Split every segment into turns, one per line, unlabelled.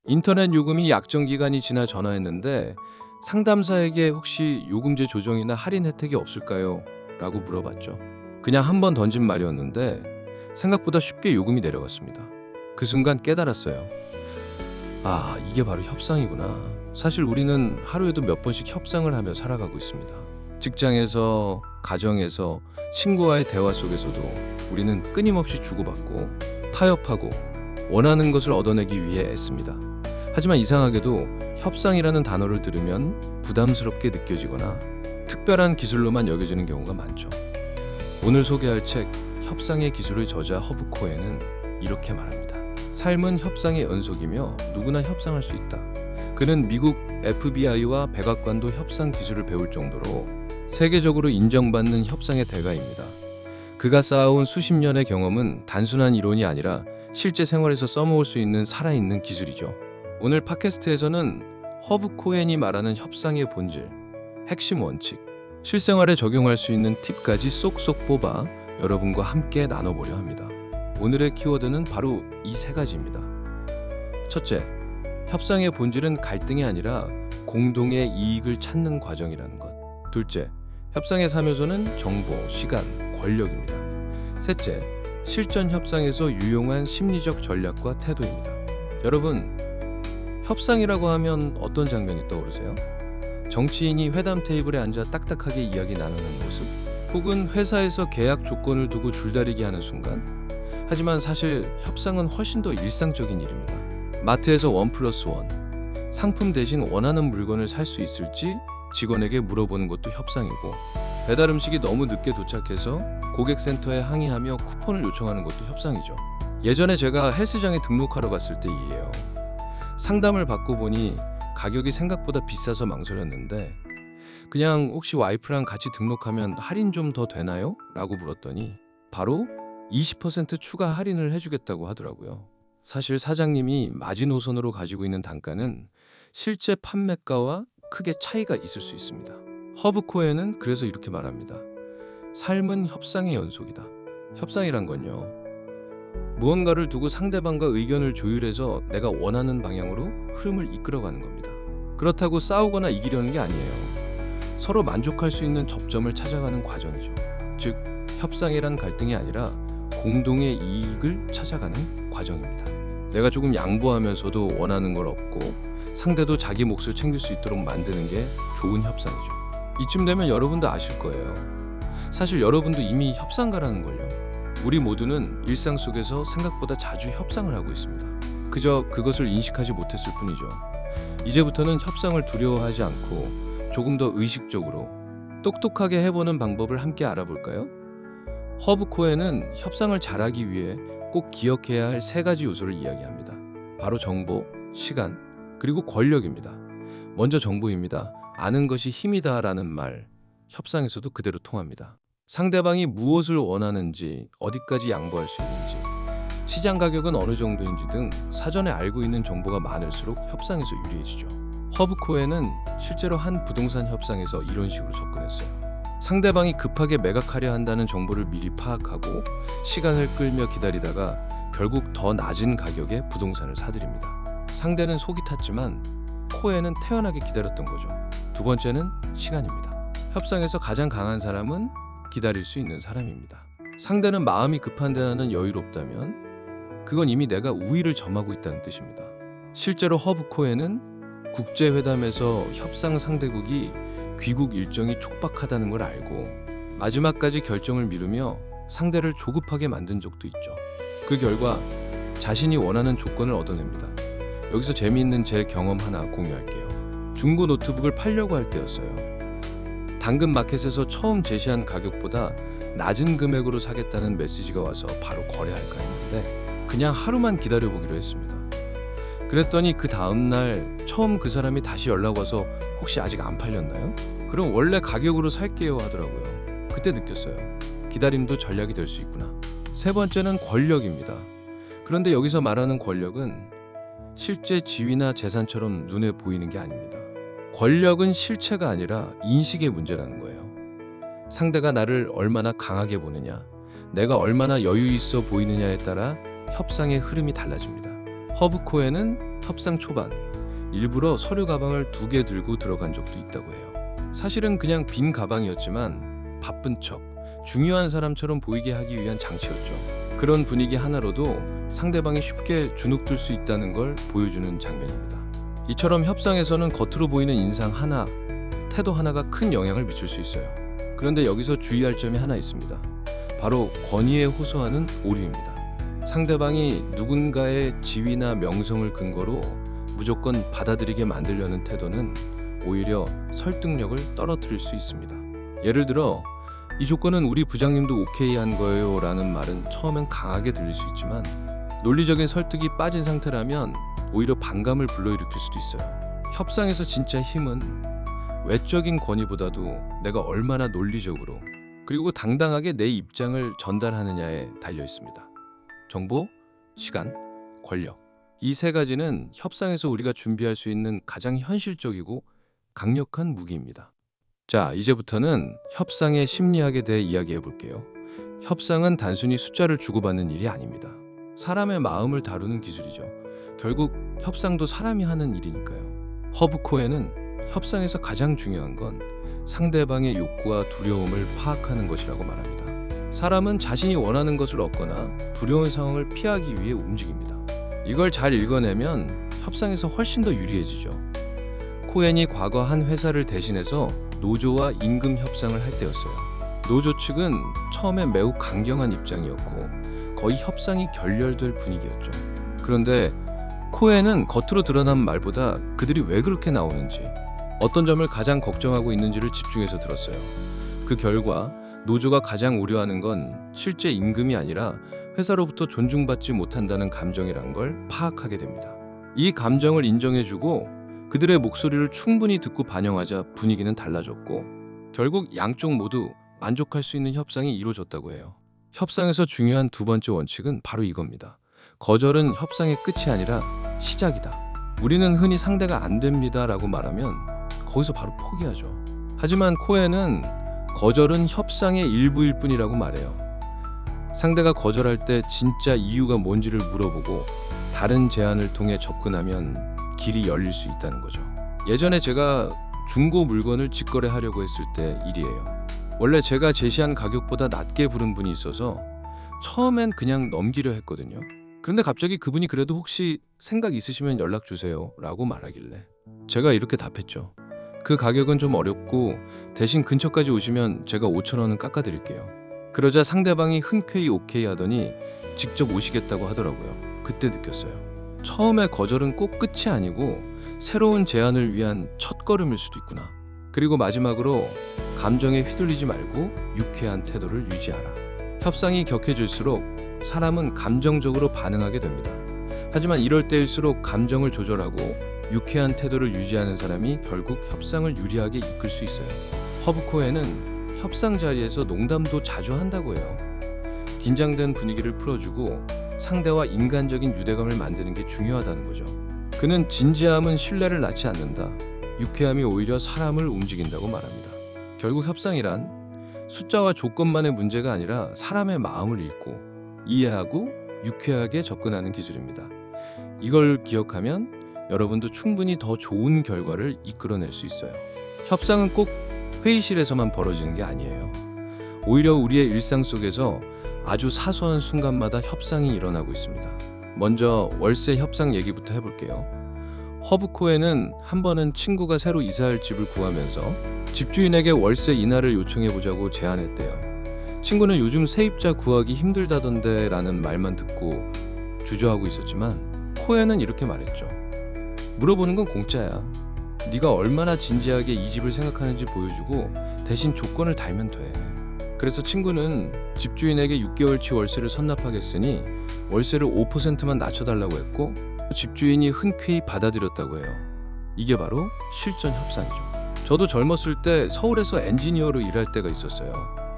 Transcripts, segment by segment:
인터넷 요금이 약정 기간이 지나 전화했는데 상담사에게 혹시 요금제 조정이나 할인 혜택이 없을까요? 라고 물어봤죠. 그냥 한번 던진 말이었는데 생각보다 쉽게 요금이 내려갔습니다. 그 순간 깨달았어요. 아, 이게 바로 협상이구나. 사실 우리는 하루에도 몇 번씩 협상을 하며 살아가고 있습니다. 직장에서, 가정에서, 친구와의 대화 속에서도 우리는 끊임없이 주고받고 타협하고 원하는 것을 얻어내기 위해 애씁니다. 하지만 이상하게도 협상이라는 단어를 들으면 부담스럽게 느껴지거나 특별한 기술로만 여겨지는 경우가 많죠. 오늘 소개할 책 협상의 기술의 저자 허브 코엔은 이렇게 말합니다. 삶은 협상의 연속이며 누구나 협상할 수 있다. 그는 미국 FBI와 백악관도 협상 기술을 배울 정도로 세계적으로 인정받는 협상의 대가입니다. 그가 쌓아온 수십 년의 경험은 단순한 이론이 아니라 실제 생활에서 써먹을 수 있는 살아있는 기술이죠. 오늘 팟캐스트에서는 허브 코엔이 말하는 협상의 본질, 핵심 원칙, 실생활에 적용할 수 있는 팁까지 쏙쏙 뽑아 여러분과 함께 나눠보려 합니다. 오늘의 키워드는 바로 이 세 가지입니다. 첫째, 협상의 본질은 갈등이 아니라 공동의 이익을 찾는 과정이라는 것. 둘째, 협상의 3요소는 정보, 시간, 권력입니다. 셋째, 실전 협상에서 유용한 심리적 전략과 태도입니다. 여러분, 협상이라고 하면 어떤 장면이 떠오르세요? 정치인이 회담 테이블에 앉아 딱딱하게 이야기 나누는 모습? 혹은 회사에서 계약 조건을 두고 줄다리기 하는 순간? 하지만 사실 협상은 훨씬 더 일상적인 일입니다. 마트에서 1+1, 상품 대신 원하는 물건을 살 수 있을지 직원에게 물어보는 것도 협상이고, 배달 음식이 너무 늦게 도착해서 고객센터에 항의하며 쿠폰을 요청하는 것도 협상이죠. 예전에 제가 헬스장에 등록하러 갔을 때 일이에요. 상담을 받고 보니 가격이 생각보다 비싸서 망설였는데 그냥 혹시 와이프랑 같이 등록하면 할인 좀 더 되나요? 라고 물었더니 바로 20% 추가 할인을 해주겠다고 하더라고요. 사실 사장님이 마지노선으로 가지고 있는 단가는 실제 판매가와 크게 차이가 있을 수 있습니다. 허브 코엔은 그래서 이렇게 말합니다. 삶은 협상의 연속이다. 협상이란 건요, 무언가를 두고 상대방과 의견을 조율해서 내가 원하는 방향으로 흐름을 이끌어가는 겁니다. 그렇다고 싸우거나 이기려는 게 아니에요. 서로 만족할 수 있는 접점을 찾아가는 과정이죠. 즉, 협상이란 갈등이 아니라 공동의 이익을 찾아가는 과정입니다. 내가 조금 양보하면서도 원하는 걸 얻고 상대도 자기 몫을 챙길 수 있도록 만드는 게 좋은 협상이죠. 이쯤 되면 여러분도 아실 거예요. 사실 여러분도 이미 협상가라는 걸요. 우리 모두는 일상 속에서 생각보다 자주 협상을 하고 있습니다. 그저 그것을 인식하지 못했을 뿐이죠. 이제부터는 협상을 두려워하지 않고 조금 더 의식적으로 똑똑하게 해보는 방법을 함께 알아볼까요? 허브 코엔은 협상을 잘하기 위해 꼭 기억해야 할 세 가지 요소를 이야기합니다. 바로 정보, 시간, 그리고 권력입니다. 먼저 정보입니다. 아는 것이 힘이다 라는 말, 협상에서도 그대로 통합니다. 상대방이 무엇을 원하는지, 어디까지 양보할 수 있는지, 시장 가격은 어느 정도인지 등 사전에 알고 있는 정보가 많을수록 협상에서 유리해지죠. 허브 코엔은 실제로 한 부동산 협상에서 이런 식으로 접근했어요. 상대방이 급하게 매각하려 한다는 정보를 미리 파악하고 시간을 끌며 기다리다가 결국 더 낮은 가격에 부동산을 사들입니다. 상대는 속이 탔지만 코엔은 태연하게 기다렸던 거죠. 두 번째는 시간입니다. 협상에서 가장 강한 사람은 기다릴 수 있는 사람입니다. 상대는 마음이 급한데 나는 여유롭다면 그건 이미 내가 우위를 점하고 있다는 뜻입니다. 실제로 허브 코엔은 국제회담에서 협상 상대국이 귀국 일정이 촉박하다는 걸 알고 마지막까지 결정을 미루며 상대를 조급하게 만든 적도 있죠. 그 결과 자신이 원하는 조건을 얻어냅니다. 여기서 재미있는 제 경험 하나 공유할게요. 중고 노트북을 팔려고 할 때였어요. 당근 마켓에서 처음 제시한 가격보다 낮은 금액으로 사겠다는 메시지가 와서 바로 거래할까 했는데 그냥 하루만 기다려보기로 했습니다. 그랬더니 그 다음날 처음 그 사람이 다시 연락 와서 혹시 아직 안 팔렸나요? 그럼 원래 가격으로 살게요 하더라고요. 그때 느꼈어요. 기다림도 전략이 될 수 있구나. 세 번째는 권력입니다. 그런데 여기서 말하는 권력은 실제 지위나 재산처럼 눈에 보이는 게 아닙니다. 권력은 실체가 아니라 인식의 문제라는 거예요. 상대가 나를 얼마나 강하게 보느냐, 내가 얼마나 여유 있어 보이느냐에 따라 협상의 흐름이 달라집니다. 허브 코엔은 협상 초반 일부러 서류 가방을 2개 들고 들어간 적도 있다고 해요. 사실은 그냥 빈 가방이었지만 바쁜 척, 중요한 사람처럼 보이게 하기 위한 장치였죠. 그런 분위기 하나로도 상대방이 쉽게 주눅들 수 있다는 걸 보여주는 장면입니다. 이처럼 협상에서는 겉으로 보이는 인상 하나, 태도 하나가 큰 영향을 미칠 수 있어요. 그런데 여기서 주의할 점이 하나 있습니다. 바로 권위에 호소하는 오류입니다. 상대방이 누군가의 지위나 명성을 근거로 무조건 받아들이게 만들려는 태도는 오히려 설득력을 떨어뜨릴 수 있습니다. 예를 들어 이 조건은 우리 부장님도 오케이 한 거예요 라는 말은 처음엔 강하게 들릴 수 있지만 논리적인 설득이 빠진 상태라면 오히려 반감을 불러일으킬 수도 있어요. 협상에서 진짜 힘은 외적인 권위보다도 내가 얼마나 논리적으로 그리고 당당하게 내 입장을 전달하느냐에 달려 있습니다. 정보, 시간, 권력. 이 3가지는 협상에서 우리가 준비할 수 있는 가장 현실적이고 강력한 무기입니다. 자, 이제부터는 협상의 심리학에 대해 이야기해 볼게요. 협상은 단순히 숫자를 주고받는 일이 아닙니다. 사람의 마음을 다루는 기술이죠. 결국 협상도 사람이 하는 일이니까요. 허브 코엔은 협상에서 가장 중요한 건 상대방의 욕구와 두려움을 파악하는 것이라고 말합니다. 사람은 자신이 원하는 것을 얻거나 두려운 상황을 피하기 위해 움직입니다. 이걸 잘 읽어내면 협상에서 훨씬 더 유리해지죠. 코엔이 과거 한 회사를 대신해서 노조와 임금 협상을 할 때였어요. 노조 측은 처음에 매우 강경한 입장이었고 거의 협상이 결렬될 분위기였죠. 그런데 코엔은 겉으로 드러난 말보다 그들이 왜 그렇게 나오는지, 어떤 점을 가장 걱정하고 있는지를 집중해서 들었어요. 그 결과 노조가 가장 우려하는 건 실제 임금이 아니라 회사로부터 존중받지 못한다는 감정이란 걸 파악하게 됩니다. 이 감정을 인정해주고 그들의 목소리를 충분히 듣고 반영하자 분위기는 달라졌고 결국 양쪽 모두 만족할 수 있는 협상이 이루어졌다고 해요. 협상에서 중요한 2번째 원칙은 바로 이겁니다. 거절은 협상의 끝이 아니라 시작이다. 우리는 흔히 상대가 안 됩니다 라고 말하면 거기서 바로 포기하죠. 하지만 코엔은 거절은 협상의 일부일 뿐이라고 말해요. 상대가 거절할 때 진짜 이유가 뭔지를 물어보고 다른 제안을 통해 접근하면 길이 열릴 수 있다는 거죠. 예전에 제가 중고 물건을 직거래하려고 했을 때 일이에요. 원래 제가 제시한 가격보다 낮게 부른 분이 있어서 처음엔 그냥 넘기려 했거든요. 그런데 갑자기 그분이 그래도 혹시 생각 있으시면 연락 주세요 라고 말하길래 제가 이렇게 답했죠. 그 가격은 좀 어렵고 대신 근처까지 오시면 제가 5,000원은 깎아드릴게요. 그러자 상대방이 흔쾌히 오케이 하더니 직접 오시겠다고 하더라고요. 그때 느꼈어요. 처음에 거절은 꼭 끝이 아니고 새로운 제안을 위한 첫걸음일 수도 있구나. 그리고 마지막으로 감정에 휘둘리지 말고 유쾌한 태도를 유지하라. 협상이 격해질수록 사람은 감정적으로 반응하게 됩니다. 하지만 이럴 때일수록 감정을 조절하고 유쾌한 태도를 유지하는 사람이 결국 협상을 유리하게 이끌 수 있어요. 허브 코엔은 협상 자리에서 농담도 자주 한다고 해요. 긴장된 분위기를 풀어주고 상대와 인간적인 유대감을 만드는 게 중요하다는 거죠. 그는 진지함은 신뢰를 낳지 않는다. 유쾌함이 오히려 사람을 움직인다고 말합니다. 결국 협상이란 숫자와 조건만의 문제가 아니라 사람의 마음을 읽고 이해하고 유쾌하게 접근하는 기술입니다. 이걸 기억하면 여러분도 충분히 더 좋은 결과를 이끌어낼 수 있어요. 협상은 꼭 회의실에서만 벌어지는 게 아니에요. 오히려 우리의 일상 속에서 아주 사소한 순간마다 협상이 일어나고 있습니다. 먼저 월세 협상 얘기부터 해볼게요. 허브 코엔은 한 번은 친구가 새로 이사할 집을 구하면서 집주인에게 월세 인하를 요청해보자고 제안했대요. 친구는 요즘 세입자 구하기 힘들다던데 라는 말만 듣고 주저하고 있었지만 코엔은 이렇게 말했죠. 물어보는 건 공짜야. 네가 얼마나 진지하게 이 집을 생각하는지 보여주고 대신 조건을 달면 돼. 그래서 친구는 집주인에게 6개월치 월세를 선납하겠으니 월세를 5%만 낮춰달라고 했고 집주인이 흔쾌히 받아들였다고 해요. 이게 바로 실전 협상이죠. 저도 젊었을 때 서울에서 엔지니어로 일할 때가 있었어요.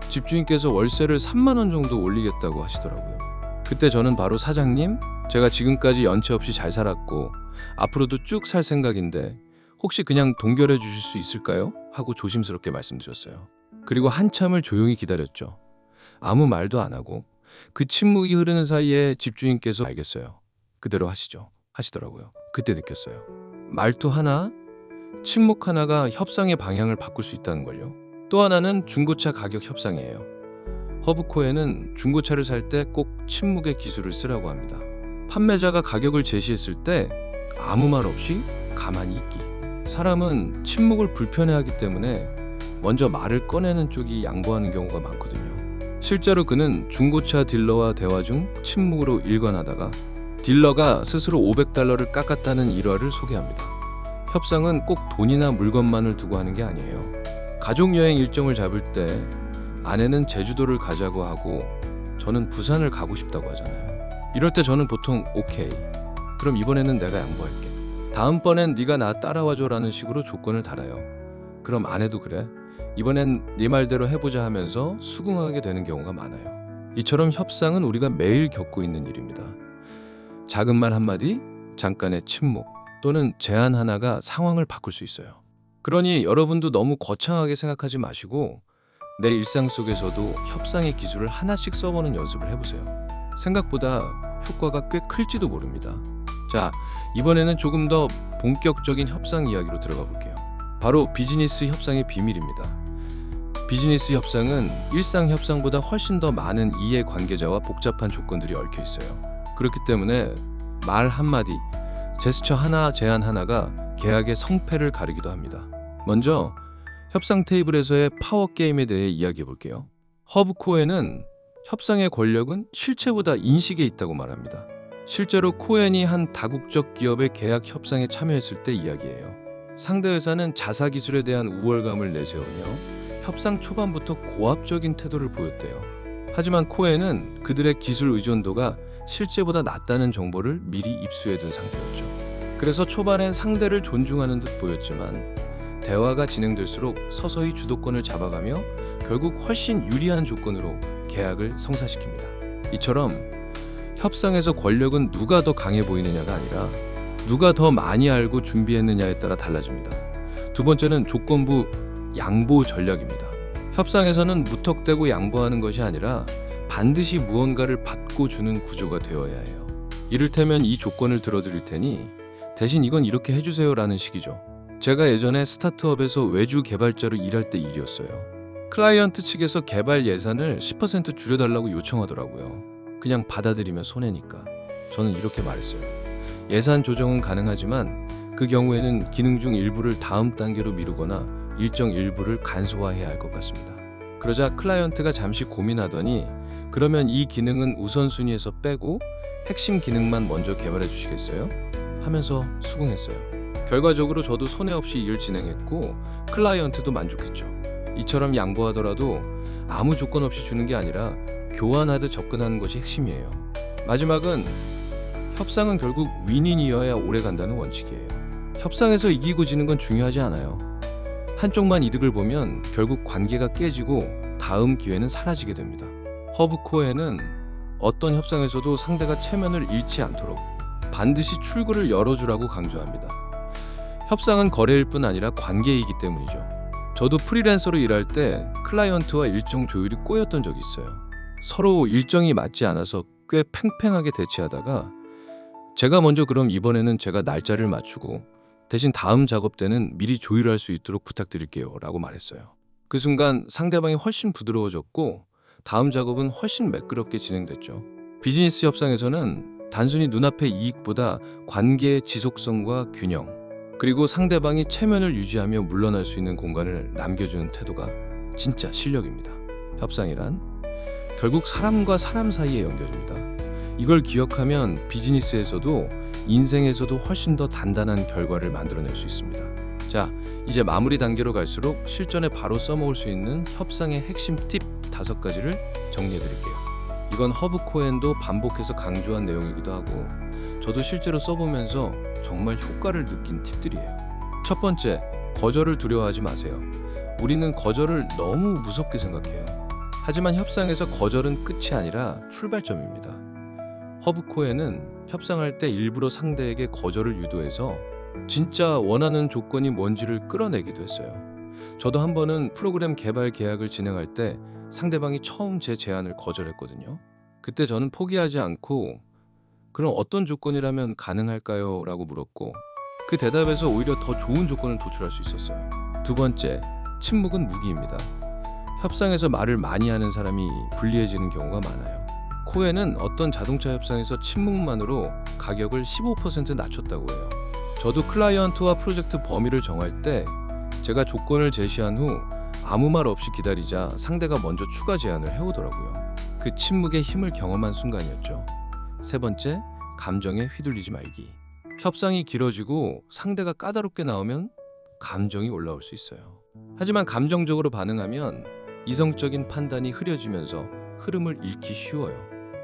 집주인께서 월세를 3만 원 정도 올리겠다고 하시더라고요. 그때 저는 바로 사장님, 제가 지금까지 연체 없이 잘 살았고 앞으로도 쭉 살 생각인데 혹시 그냥 동결해 주실 수 있을까요? 하고 조심스럽게 말씀드렸어요. 그리고 한참을 조용히 기다렸죠. 아무 말도 안 하고 그 침묵이 흐르는 사이에 집주인께서 알겠어요. 그대로 하시죠. 하시더라고요. 그때 느꼈어요. 말투 하나, 침묵 하나가 협상의 방향을 바꿀 수 있다는 걸요. 또 하나는 중고차 가격 협상이에요. 허브코에는 중고차를 살 때 꼭 침묵의 기술을 쓰라고 합니다. 판매자가 가격을 제시했을 때 아무 말 없이 가만히 있기. 사람은 침묵을 불편해하기 때문에 먼저 말을 꺼내는 쪽이 양보하는 경우가 많거든요. 실제로 그는 중고차 딜러와 대화 중 침묵으로 일관하다가 딜러가 스스로 $500를 깎았다는 일화를 소개합니다. 협상은 꼭 돈이나 물건만을 두고 하는 게 아니에요. 가족 여행 일정을 잡을 때 아내는 제주도를 가자고 하고 저는 부산을 가고 싶다고 하잖아요. 이럴 때 저는 보통 오케이. 그럼 이번에는 내가 양보할게. 다음번엔 네가 나 따라와줘라는 식으로 조건을 달아요. 그럼 아내도 그래. 이번엔 네 말대로 해보자 하면서 수긍하게 되는 경우가 많아요. 이처럼 협상은 우리가 매일 겪고 있는 일입니다. 작은 말 한마디, 잠깐의 침묵 또는 제안 하나가 상황을 바꿀 수 있어요. 그러니 여러분도 너무 거창하게 생각하지 마시고 내 일상 속에서도 협상의 기술을 하나씩 써보는 연습을 해보세요. 생각보다 효과가 꽤 클지도 모릅니다. 자, 이번에는 조금 더 본격적인 협상 이야기로 들어가 볼게요. 바로 비즈니스 협상의 비밀입니다. 비즈니스 협상은 일상 협상보다 훨씬 더 많은 이해 관계자와 복잡한 조건들이 얽혀 있어요. 그렇기 때문에 말 한마디, 제스처 하나, 제안 하나가 계약의 성패를 가리기도 합니다. 먼저 협상 테이블에서의 파워 게임에 대해 이야기해 볼게요. 허브 코엔은 협상의 권력은 실체보다 인식에 있다고 말합니다. 실제로 코엔이 한 다국적 기업의 계약 협상에 참여했을 때 이야기예요. 상대 회사는 자사 기술에 대한 우월감을 내세우며 협상 초반부터 고압적인 태도를 보였대요. 하지만 코엔은 그들의 기술 의존도가 실제보다 낮다는 정보를 미리 입수해둔 상태였죠. 그래서 초반엔 상대를 존중하는 듯 보였지만 대화가 진행될수록 서서히 주도권을 잡아가며 결국 훨씬 유리한 조건으로 계약을 성사시킵니다. 이처럼 협상에서 권력은 누가 더 강해 보이느냐가 아니라 누가 더 많이 알고 준비했느냐에 따라 달라집니다. 두 번째는 조건부 양보 전략입니다. 협상에서는 무턱대고 양보하는 것이 아니라 반드시 무언가를 받고 주는 구조가 되어야 해요. 이를테면 이 조건을 들어드릴 테니 대신 이건 이렇게 해주세요 라는 식이죠. 제가 예전에 스타트업에서 외주 개발자로 일할 때 일이었어요. 클라이언트 측에서 개발 예산을 10% 줄여달라고 요청하더라고요. 그냥 받아들이면 손해니까. 저는 이렇게 말했어요. 예산 조정은 가능하지만 그 경우에는 기능 중 일부를 다음 단계로 미루거나 일정 일부를 간소화해야 할 것 같습니다. 그러자 클라이언트가 잠시 고민하더니 그러면 이 기능은 우선순위에서 빼고 핵심 기능만 먼저 개발해 주시겠어요? 하면서 수긍했어요. 결과적으로 저도 손해 없이 일 진행했고 클라이언트도 만족했죠. 이처럼 양보하더라도 아무 조건 없이 주는 게 아니라 교환하듯 접근하는 것이 핵심이에요. 마지막은 협상은 결국 윈윈이어야 오래 간다는 원칙이에요. 협상에서 이기고 지는 건 중요하지 않아요. 한쪽만 이득을 보면 결국 관계가 깨지고 다음 기회는 사라지게 됩니다. 허브 코엔은 어떤 협상에서도 상대가 체면을 잃지 않도록 반드시 출구를 열어주라고 강조합니다. 협상은 거래일 뿐 아니라 관계이기 때문이죠. 저도 프리랜서로 일할 때 클라이언트와 일정 조율이 꼬였던 적이 있어요. 서로 일정이 맞지 않아서 꽤 팽팽하게 대치하다가 제가 먼저 그럼 이번에는 제가 날짜를 맞추고 대신 다음 작업 때는 미리 조율할 수 있도록 부탁드릴게요 라고 말했어요. 그 순간 상대방이 훨씬 부드러워졌고 다음 작업은 훨씬 매끄럽게 진행됐죠. 비즈니스 협상에서는 단순히 눈앞의 이익보다 관계의 지속성과 균형, 그리고 상대방이 체면을 유지하며 물러날 수 있는 공간을 남겨주는 태도가 진짜 실력입니다. 협상이란 결국 사람과 사람 사이의 연결입니다. 이걸 기억하면 비즈니스에서도 인생에서도 훨씬 더 단단한 결과를 만들어낼 수 있습니다. 자, 이제 마무리 단계로 갈수록 실전에 바로 써먹을 수 있는 협상의 핵심 팁 5가지를 정리해 드릴게요. 이건 허브 코엔도 반복해서 강조한 내용이기도 하고 저도 실제로 써보면서 정말 효과를 느낀 팁들이에요. 첫 번째, 거절을 두려워하지 마세요. 우리는 거절을 너무 무섭게 생각해요. 하지만 협상에서 거절은 끝이 아니라 출발점입니다. 허브 코엔은 협상할 때 일부러 상대에게 거절을 유도해서 진짜 원하는 조건이 뭔지를 끌어내기도 했어요. 저도 한 번은 프로그램 개발 계약을 진행할 때 상대방이 처음 제 제안을 거절했거든요. 그때 저는 포기하지 않고 그럼 어떤 조건이라면 가능할까요? 라고 물었고 그 대답에서 오히려 더 좋은 조건을 도출할 수 있었어요. 두 번째, 침묵은 무기입니다. 협상에서 말을 많이 하는 사람이 불리해지는 경우가 많아요. 코에는 어떤 자동차 협상에서 침묵만으로 가격을 15% 낮췄다고 해요. 저도 클라이언트와 프로젝트 범위를 정할 때 제가 조건을 제시한 후 아무 말 없이 기다리자 상대가 먼저 추가 제안을 해오더라고요. 그 침묵의 힘을 경험한 순간이었죠. 세 번째, 감정에 휘둘리지 말기. 협상이 길어지고 상대가 까다롭게 나오면 감정이 올라올 수 있어요. 하지만 감정적으로 반응하면 이성적인 판단이 흐려지면서 흐름을 잃기 쉬워요.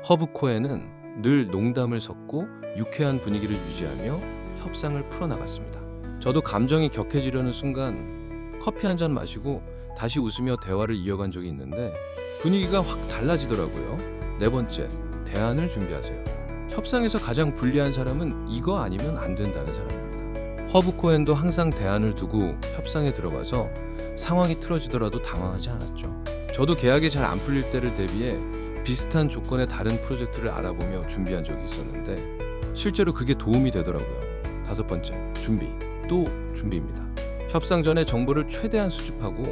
허브 코엔은 늘 농담을 섞고 유쾌한 분위기를 유지하며 협상을 풀어나갔습니다. 저도 감정이 격해지려는 순간 커피 한 잔 마시고 다시 웃으며 대화를 이어간 적이 있는데 분위기가 확 달라지더라고요. 네 번째, 대안을 준비하세요. 협상에서 가장 불리한 사람은 이거 아니면 안 된다는 사람입니다. 허브 코엔도 항상 대안을 두고 협상에 들어가서 상황이 틀어지더라도 당황하지 않았죠. 저도 계약이 잘 안 풀릴 때를 대비해 비슷한 조건의 다른 프로젝트를 알아보며 준비한 적이 있었는데 실제로 그게 도움이 되더라고요. 다섯 번째, 준비. 또 준비입니다. 협상 전에 정보를 최대한 수집하고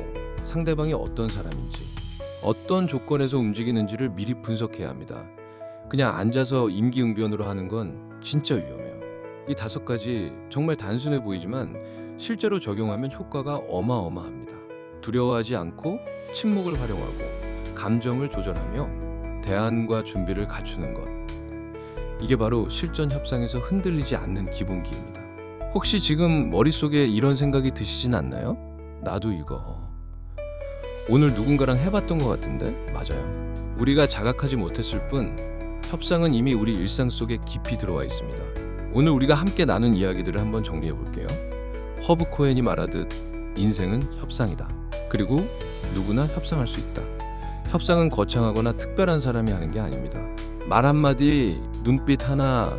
상대방이 어떤 사람인지, 어떤 조건에서 움직이는지를 미리 분석해야 합니다. 그냥 앉아서 임기응변으로 하는 건 진짜 위험해요. 이 다섯 가지 정말 단순해 보이지만 실제로 적용하면 효과가 어마어마합니다. 두려워하지 않고 침묵을 활용하고 감정을 조절하며 대안과 준비를 갖추는 것. 이게 바로 실전 협상에서 흔들리지 않는 기본기입니다. 혹시 지금 머릿속에 이런 생각이 드시진 않나요? 나도 이거 오늘 누군가랑 해봤던 것 같은데? 맞아요. 우리가 자각하지 못했을 뿐 협상은 이미 우리 일상 속에 깊이 들어와 있습니다. 오늘 우리가 함께 나눈 이야기들을 한번 정리해 볼게요. 허브 코엔이 말하듯 인생은 협상이다. 그리고 누구나 협상할 수 있다. 협상은 거창하거나 특별한 사람이 하는 게 아닙니다. 말 한마디, 눈빛 하나,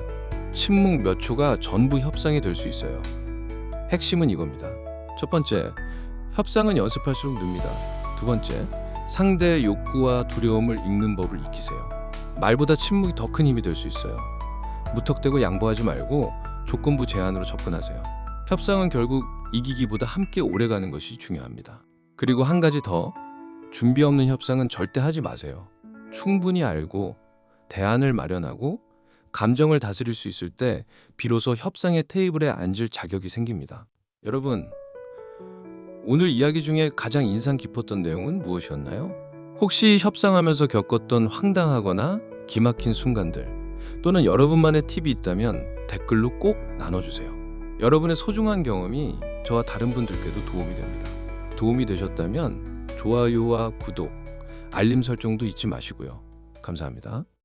침묵 몇 초가 전부 협상이 될 수 있어요. 핵심은 이겁니다. 첫 번째, 협상은 연습할수록 늡니다. 두 번째, 상대의 욕구와 두려움을 읽는 법을 익히세요. 말보다 침묵이 더 큰 힘이 될 수 있어요. 무턱대고 양보하지 말고 조건부 제안으로 접근하세요. 협상은 결국 이기기보다 함께 오래가는 것이 중요합니다. 그리고 한 가지 더, 준비 없는 협상은 절대 하지 마세요. 충분히 알고 대안을 마련하고 감정을 다스릴 수 있을 때 비로소 협상의 테이블에 앉을 자격이 생깁니다. 여러분, 오늘 이야기 중에 가장 인상 깊었던 내용은 무엇이었나요? 혹시 협상하면서 겪었던 황당하거나 기막힌 순간들 또는 여러분만의 팁이 있다면 댓글로 꼭 나눠주세요. 여러분의 소중한 경험이 저와 다른 분들께도 도움이 됩니다. 도움이 되셨다면 좋아요와 구독, 알림 설정도 잊지 마시고요. 감사합니다.